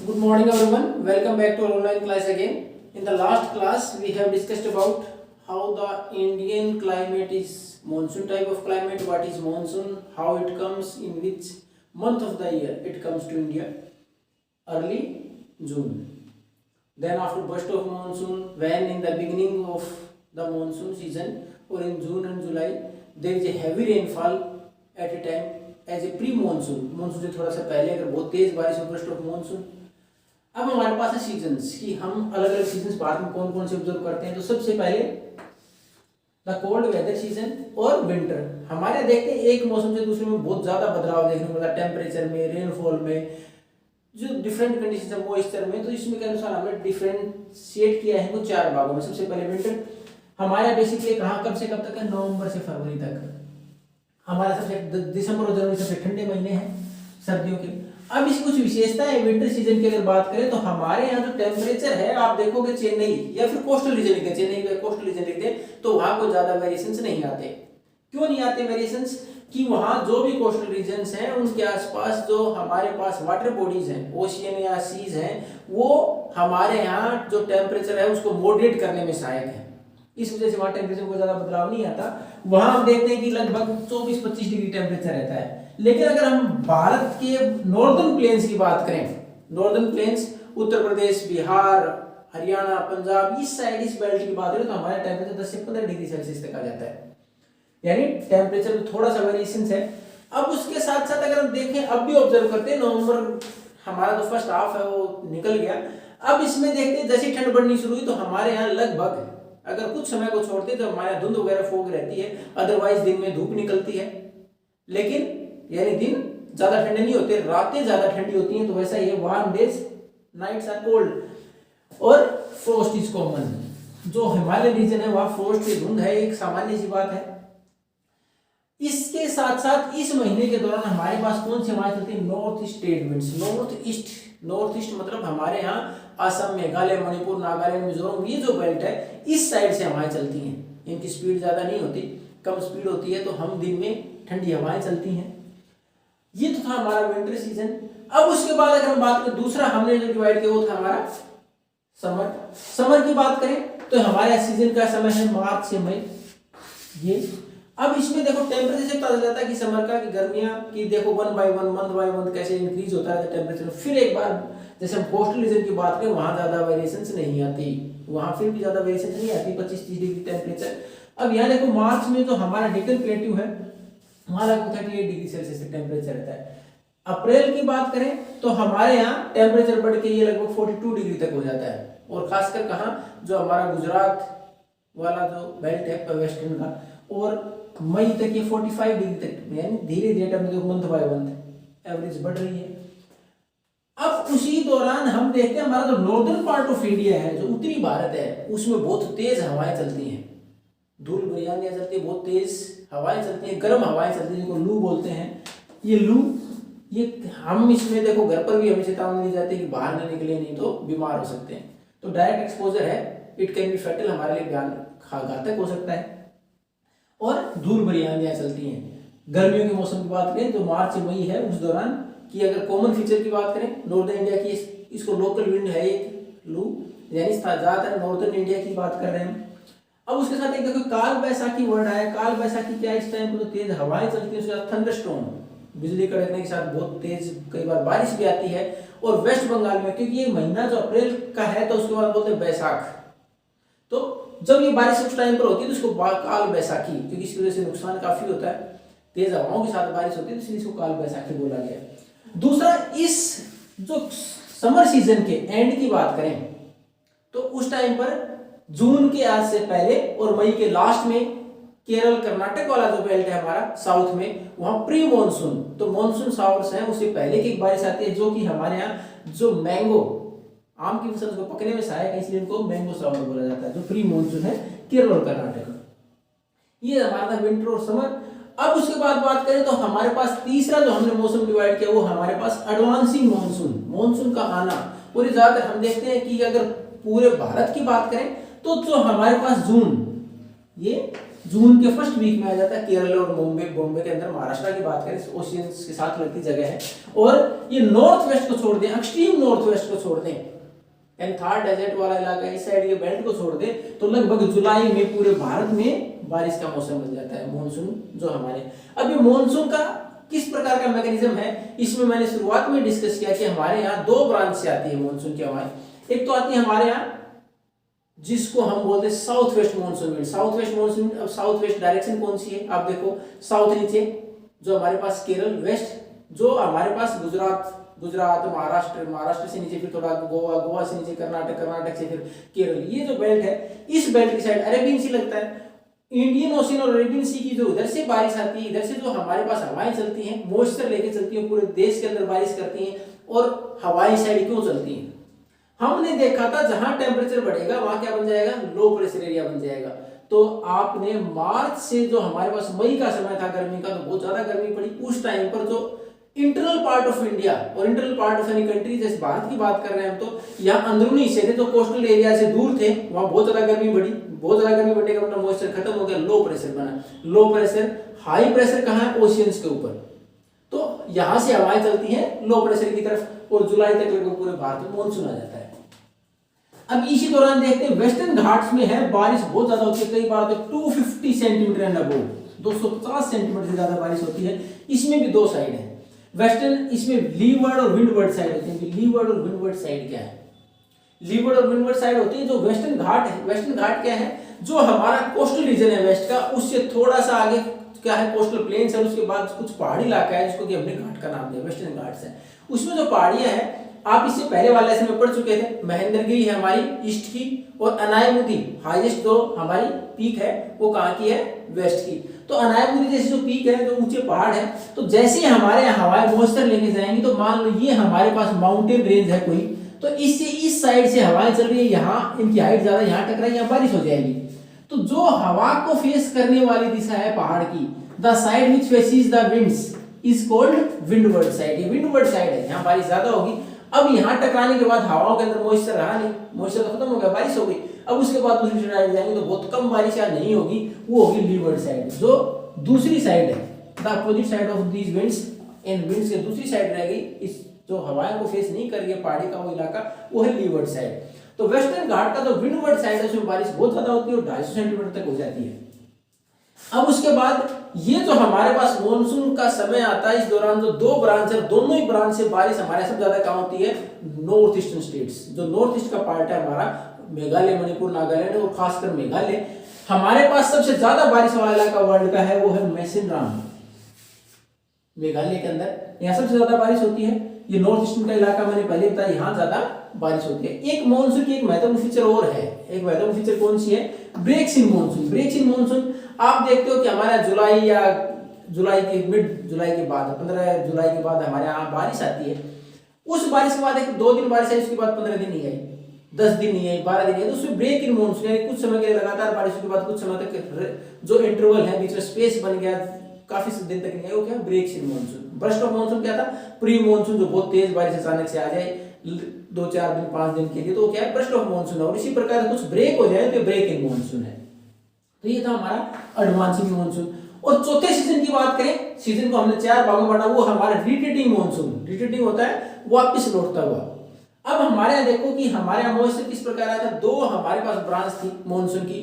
Good morning everyone. Welcome back to our online class again. In the last class we have discussed about how the Indian climate is monsoon type of climate, what is monsoon, how it comes, in which month of the year it comes to India. Early June. Then after burst of monsoon, when in the beginning of the monsoon season or in June and July there is a heavy rainfall at a time as a pre monsoon, monsoon से थोड़ा सा पहले अगर बहुत तेज बारिश हो first of monsoon. अब हमारे पास है सीजन्स कि हम अलग अलग सीजन्स भारत में कौन कौन से ऑब्जर्व करते हैं। तो सबसे पहले द कोल्ड वेदर सीजन और विंटर। हमारे देखते हैं एक मौसम से दूसरे में बहुत ज्यादा बदलाव देखने को मिलता है, टेम्परेचर में, रेनफॉल में, जो डिफरेंट कंडीशन है मॉइस्चर में। तो इसमें के अनुसार हमने डिफरेंशिएट किया है कुछ चार भागों में। सबसे पहले विंटर हमारे बेसिकली कहाँ कब से कब तक है, नवंबर से फरवरी तक। हमारा सबसे दिसंबर और जनवरी सबसे ठंडे महीने हैं सर्दियों के। अब इसकी कुछ विशेषताएं है विंटर सीजन की अगर बात करें तो हमारे यहाँ जो टेम्परेचर है आप देखोगे चेन्नई या फिर कोस्टल रीजन लिखते हैं, चेन्नई का कोस्टल रीजन लिखते हैं तो वहां कोई ज्यादा वेरिएशंस नहीं आते। क्यों नहीं आते वेरिएशंस? कि वहां जो भी कोस्टल रीजन्स हैं उनके आसपास जो हमारे पास वाटर बॉडीज हैं, ओशियन या सीज हैं, वो हमारे यहाँ जो टेम्परेचर है उसको मॉडरेट करने में सहायक है। इस वजह से वहां टेम्परेचर में ज्यादा बदलाव नहीं आता। वहां हम देखते हैं कि लगभग 24-25 डिग्री टेम्परेचर रहता है। लेकिन अगर हम भारत के नॉर्दर्न प्लेन्स की बात करें, नॉर्दर्न प्लेन्स उत्तर प्रदेश, बिहार, हरियाणा, पंजाब, इस साइड इस बेल्ट की बात करें तो हमारा टेम्परेचर 10 से 15 डिग्री सेल्सियस तक आ जाता है, यानी टेम्परेचर में थोड़ा सा वेरिएशन है। अब उसके साथ साथ अगर हम देखें अब भी ऑब्जर्व करते हैं, नवंबर हमारा जो फर्स्ट हाफ है वो निकल गया। अब इसमें देखते हैं जैसे ठंड बढ़नी शुरू हुई तो हमारे यहाँ लगभग अगर कुछ समय को छोड़ते तो हमारे धुंध वगैरह फोग रहती है, अदरवाइज दिन में धूप निकलती है। लेकिन यानी दिन ज्यादा ठंडे नहीं होते, रातें ज्यादा ठंडी होती हैं। तो वैसा ही है, warm days nights are cold और फ्रोस्ट इज कॉमन। जो हिमालय रीजन है वहां फ्रोस्ट की धुंध है, एक सामान्य सी बात है। इसके साथ साथ इस महीने के दौरान हमारे पास कौन सी हवाएं चलती है, north east trade winds. North east मतलब हमारे यहाँ असम, मेघालय, मणिपुर, नागालैंड, मिजोरम, ये जो बेल्ट है इस साइड से हवाएं चलती हैं। इनकी स्पीड ज्यादा नहीं होती, कम स्पीड होती है, तो हम दिन में ठंडी हवाएं चलती हैं। ये तो था हमारा विंटर सीजन। अब उसके बाद अगर हम बात करें दूसरा हमने जो डिवाइड किया वो था हमारा समर। समर की बात करें तो हमारे सीजन का समय है मार्च से मई। ये अब इसमें देखो टेम्परेचर से पता चलता है कि समर का, कि गर्मियां की देखो one by one, month by month कैसे इंक्रीज होता है टेम्परेचर। फिर एक बार जैसे हम कोस्टल रीजन की बात करें वहां ज्यादा वेरिएशंस नहीं आती, वहां फिर भी ज्यादा वेरिएशन नहीं आती, 25-30 डिग्री टेम्परेचर। अब यहाँ देखो मार्च में जो हमारा डेक्कन प्लेट्यू है वहां लगभग 38 डिग्री सेल्सियस तक टेम्परेचर रहता है। अप्रैल की बात करें तो हमारे यहाँ टेम्परेचर बढ़ के ये लगभग 42 डिग्री तक हो जाता है। और खासकर कहाँ जो हमारा गुजरात वाला जो बेल्ट है वेस्टर्न का, और मई तक ये 45 डिग्री तक, यानी धीरे धीरे मंथ बाय मंथ एवरेज बढ़ रही है। अब उसी दौरान हम देखते हैं हमारा जो नॉर्दर्न पार्ट ऑफ इंडिया है, जो उत्तरी भारत है, उसमें बहुत तेज हवाएं चलती हैं, धूल भरियानियां चलती है, बहुत तेज हवाएं चलती हैं, गर्म हवाएं चलती हैं, जिनको लू बोलते हैं। ये लू, ये हम इसमें देखो घर पर भी हमें चेतावनी दी जाती है कि बाहर न निकले नहीं तो बीमार हो सकते हैं। तो डायरेक्ट एक्सपोजर है, इट कैन बी फैटल, हमारे लिए घातक हो सकता है। और धूल भरी आंधियां चलती हैं। गर्मियों के मौसम की बात करें तो मार्च से मई है, उस दौरान की अगर कॉमन फीचर की बात करें नॉर्दर्न इंडिया की, इसको लोकल विंड है एक लू, यानी ज्यादातर नॉर्दर्न इंडिया की बात कर रहे हैं। अब उसके साथ एक देखो काल बैसाखी वर्ड आया। काल बैसाखी क्या है, इस टाइम पर तो तेज हवाएं चलती है, उसके साथ थंडरस्टॉर्म, बिजली कड़कने के साथ बहुत तेज कई बार बारिश भी आती है। और वेस्ट बंगाल में क्योंकि ये महीना जो अप्रैल का है तो उसके बाद बोलते हैं बैसाख, तो जब ये बारिश उस टाइम पर होती है तो इसको काल बैसाखी, क्योंकि इसकी वजह से नुकसान काफी होता है, तेज हवाओं के साथ बारिश होती है, इसलिए इसको काल बैसाखी बोला गया। दूसरा, इस जो समर सीजन के एंड की बात करें तो उस टाइम पर जून के आज से पहले और मई के लास्ट में केरल कर्नाटक वाला जो बेल्ट है हमारा साउथ में, वहां प्री मानसून, तो मानसून शावर्स हैं, उससे पहले की बारिश आती है, जो कि हमारे यहाँ जो मैंगो आम की फसल को पकने में सहायक है, इसलिए इनको मैंगो शावर बोला जाता है। जो प्री मानसून है केरल और कर्नाटक, ये हमारा था विंटर और समर। अब उसके बाद बात करें तो हमारे पास तीसरा जो हमने मौसम डिवाइड किया वो हमारे पास एडवांसिंग मानसून, मानसून का आना। और ज्यादातर हम देखते हैं कि अगर पूरे भारत की बात करें तो जो हमारे पास जून, ये जून के फर्स्ट वीक में आ जाता है। केरल और बॉम्बे के अंदर, महाराष्ट्र की बात करें ओशियंस के साथ लगती जगह है। और ये नॉर्थ वेस्ट को छोड़ दें, एक्सट्रीम नॉर्थ वेस्ट को छोड़ दें एंड थार डेजर्ट वाला इलाका इस साइड ये बेल्ट को छोड़ दे तो लगभग जुलाई में पूरे भारत में बारिश का मौसम बन जाता है, मानसून जो हमारे। अब ये मानसून का किस प्रकार का मैकेनिज्म है, इसमें मैंने शुरुआत में डिस्कस किया कि हमारे यहाँ दो ब्रांच से आती है मानसून की हवाएं। एक तो आती है हमारे यहाँ जिसको हम बोलते हैं south west monsoon wind. South west monsoon, अब साउथ वेस्ट डायरेक्शन कौन सी है आप देखो, साउथ नीचे जो हमारे पास केरल, वेस्ट जो हमारे पास गुजरात महाराष्ट्र से नीचे फिर थोड़ा गोवा से नीचे कर्नाटक से फिर केरल। ये जो बेल्ट है इस बेल्ट की साइड अरेबियन सी लगता है। इंडियन ओशन और अरेबियन सी की जो उधर से बारिश आती है, इधर से जो हमारे पास हवाएं चलती हैं, मॉइस्चर लेके चलती हैं, पूरे देश के अंदर बारिश करती हैं। और हवाई साइड क्यों चलती हैं, हमने देखा था जहां टेम्परेचर बढ़ेगा वहां क्या बन जाएगा, लो प्रेशर एरिया बन जाएगा। तो आपने मार्च से जो हमारे पास मई का समय था गर्मी का, तो बहुत ज्यादा गर्मी पड़ी उस टाइम पर। जो इंटरनल पार्ट ऑफ इंडिया और internal part of any country, जैसे भारत की बात कर रहे हैं हम, तो यहाँ अंदरूनी हिस्से थे जो कोस्टल एरिया से दूर थे, वहां बहुत ज्यादा गर्मी बढ़ी। बहुत ज्यादा गर्मी बढ़ने का मतलब मॉइस्चर खत्म हो गया, लो प्रेशर बना। लो प्रेशर, हाई प्रेशर कहाँ है, ओशियंस के ऊपर। तो यहां से हवाएं चलती हैं लो प्रेशर की तरफ और जुलाई तक लगभग पूरे भारत में मानसून आ जाता है। अब इसी दौरान देखते हैं वेस्टर्न घाट्स में है बारिश बहुत ज्यादा होती है, कई बार तो 250 सेंटीमीटर एंड अबव, 250 सेंटीमीटर से ज्यादा बारिश होती है। इसमें भी दो साइड है वेस्टर्न, इसमें लीवर्ड और विंडवर्ड साइड होती है। लीवर्ड और विंडवर्ड साइड क्या है, लीवर्ड और विंडवर्ड साइड होती है जो वेस्टर्न घाट है। वेस्टर्न घाट क्या है, जो हमारा कोस्टल रीजन है वेस्ट का, उससे थोड़ा सा आगे क्या है, कोस्टल प्लेन्स है, उसके बाद कुछ पहाड़ी इलाका है जिसको कि हमने घाट का नाम दिया, वेस्टर्न घाट्स है। उसमें जो पहाड़ियां हैं, आप इससे पहले वाले लेसन में पढ़ चुके थे, महेंद्रगिरी है हमारी ईस्ट की, और अनायमुदी हाईएस्ट जो हमारी पीक है वो कहाँ की है, वेस्ट की। तो अनायमुदी जैसी जो पीक है, जो ऊंचे पहाड़ है, तो जैसे हमारे यहाँ हवाएं मॉइस्चर लेके जाएंगी, तो मान लो ये हमारे पास माउंटेन रेंज है कोई, तो इससे इस साइड से हवाएं चल रही है, यहाँ इनकी हाइट ज्यादा, यहाँ टकराई, यहाँ बारिश हो जाएगी। तो जो हवा को फेस करने वाली दिशा है पहाड़ की, the side which faces the winds is called windward side. ये विंडवर्ड साइड है, यहाँ बारिश ज्यादा होगी। अब यहाँ टकराने के बाद हवाओं के अंदर मॉइस्चर रहा नहीं, मॉइस्चर तो खत्म हो गया, बारिश हो गई। अब उसके बाद दूसरी साइड जाएंगे तो बहुत कम बारिश या नहीं होगी, वो होगी लीवर्ड साइड, जो दूसरी साइड है, the opposite side of these winds. In winds के दूसरी साइड रहेगी, इस जो हवाएं को फेस नहीं कर रही है पहाड़ी का वो इलाका, वो है लीवर्ड साइड। तो वेस्टर्न घाट का जो विंडवर्ड साइड है उसमें बारिश बहुत ज्यादा होती है और 250 सेंटीमीटर तक हो जाती है। अब उसके बाद ये जो हमारे पास मानसून का समय आता है, इस दौरान जो दो ब्रांच है, दोनों ही ब्रांच से बारिश हमारे सब ज्यादा कहाँ होती है, नॉर्थ ईस्टर्न स्टेट्स। जो नॉर्थ ईस्ट का पार्ट है हमारा, मेघालय, मणिपुर, नागालैंड और खासकर मेघालय, हमारे पास सबसे ज्यादा बारिश वाला इलाका वर्ल्ड का है वो है मैसिनराम, मेघालय के अंदर, यहाँ सबसे ज्यादा बारिश होती है। ये नॉर्थ ईस्टर्न का इलाका मैंने पहले बताया, यहाँ ज्यादा बारिश होती है। एक मानसून की एक महत्वपूर्ण फीचर और है, एक महत्वपूर्ण फीचर कौन सी है, breaks in monsoon. Breaks in monsoon आप देखते हो कि हमारा जुलाई या जुलाई के मिड जुलाई के बाद, 15 जुलाई के बाद हमारे यहाँ बारिश आती है। उस बारिश के बाद एक 2 दिन बारिश आई, उसके बाद 15 दिन नहीं आई, 10 दिन नहीं आई, 12 दिन नहीं आई, तो उसमें ब्रेक इन मानसून है। कुछ समय के लिए लगातार बारिश के बाद कुछ समय तक जो इंटरवल है, बीच में स्पेस बन गया, काफी दिन तक नहीं है, वो क्या, breaks in monsoon. Burst of monsoon क्या था, प्री मानसून, जो बहुत तेज बारिश अचानक से आ जाए 2-4 दिन 5 दिन के लिए, तो क्या है, बर्स्ट ऑफ मानसून। और इसी प्रकार कुछ ब्रेक हो जाए तो ब्रेक इन मानसून है। तो ये था हमारा एडवांसिंग मानसून। और चौथे सीजन की बात करें, सीजन को हमने 4 भागों में बांटा, वो हमारा रिट्रीटिंग मानसून। रिट्रीटिंग होता है वापस लौटता हुआ। अब हमारे यहाँ देखो कि हमारे यहाँ मॉइस्चर किस प्रकार आया था, दो हमारे पास ब्रांच थी मानसून की,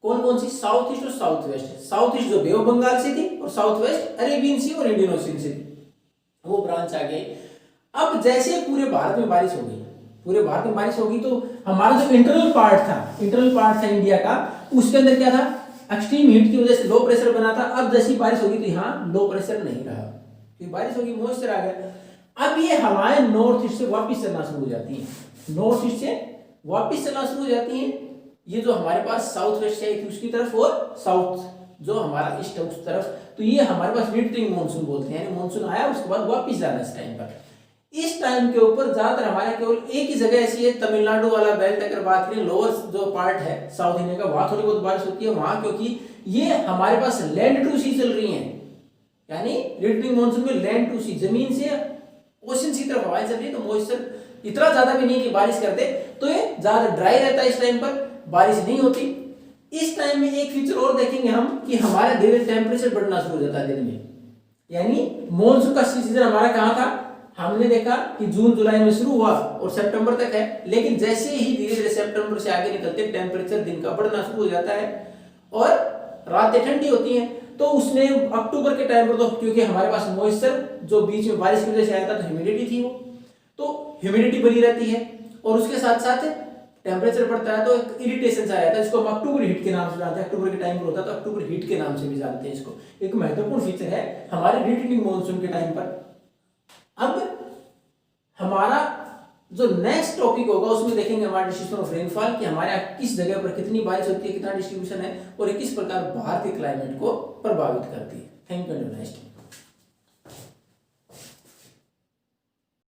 कौन कौन सी, साउथ ईस्ट और साउथ वेस्ट। साउथ ईस्ट जो बे ऑफ बंगाल से थी और साउथ वेस्ट अरेबियन सी और इंडियन ओशन से थी, वो ब्रांच आ गई। अब जैसे पूरे भारत में बारिश हो गई, पूरे भारत में बारिश होगी, तो हमारा जो इंटरनल पार्ट था इंडिया का, उसके अंदर क्या था, एक्सट्रीम हीट की वजह से लो प्रेशर बना था। अब जैसी बारिश होगी तो यहाँ लो प्रेशर नहीं रहा, फिर बारिश होगी, मॉइस्चर आ गया। अब ये हवाएं नॉर्थ ईस्ट से वापस चलना शुरू हो जाती हैं, नॉर्थ ईस्ट से वापस चलना शुरू हो जाती हैं। ये जो हमारे पास साउथ वेस्ट है उसकी तरफ, और साउथ जो हमारा ईस्ट है उस तरफ, तो ये हमारे पास रिट्रीटिंग मानसून बोलते हैं। मानसून आया उसके बाद वापस जाना इस टाइम पर। इस टाइम के ऊपर ज्यादातर हमारे केवल एक ही जगह ऐसी है, तमिलनाडु वाला बेल्ट, अगर बात करें लोअर जो पार्ट है साउथ इंडिया का, वहां थोड़ी बहुत बारिश होती है वहां, क्योंकि ये हमारे पास लैंड टू सी चल रही है, यानी रिट्रीटिंग मानसून में लैंड टू सी, जमीन से ओशन की तरफ हवाएं चल रही है, तो मॉइस्चर इतना ज्यादा भी नहीं कि बारिश कर दे, तो ये ज्यादा ड्राई रहता है, इस टाइम पर बारिश नहीं होती। इस टाइम में एक फीचर और देखेंगे हम कि हमारे धीरे टेम्परेचर बढ़ना शुरू हो जाता है दिन में, यानी मॉनसून का सीजन हमारा कहाँ था, हमने देखा कि जून जुलाई में शुरू हुआ और सितंबर तक है, लेकिन जैसे ही धीरे धीरे सितंबर से आगे निकलते टेम्परेचर दिन का बढ़ना शुरू हो जाता है और रातें ठंडी होती हैं। तो उसने अक्टूबर के टाइम पर तो क्योंकि हमारे पास मॉइस्चर जो बीच में बारिश की वजह से आया था तो ह्यूमिडिटी थी वो, तो ह्यूमिडिटी बनी रहती है और उसके साथ साथ टेम्परेचर बढ़ता है तो एक इरिटेशन सा रहता है, इसको हम अक्टूबर हीट के नाम से जानते हैं। अक्टूबर के टाइम पर होता है तो अक्टूबर हीट के नाम से भी जानते हैं इसको। एक महत्वपूर्ण फीचर है हमारे रिटर्निंग मॉनसून के टाइम पर। अब हमारा जो नेक्स्ट टॉपिक होगा उसमें देखेंगे हमारा डिस्ट्रीब्यूशन ऑफ रेनफॉल कि हमारे यहाँ किस जगह पर कितनी बारिश होती है, कितना डिस्ट्रीब्यूशन है और किस प्रकार भारतीय क्लाइमेट को प्रभावित करती है। Thank you. नेक्स्ट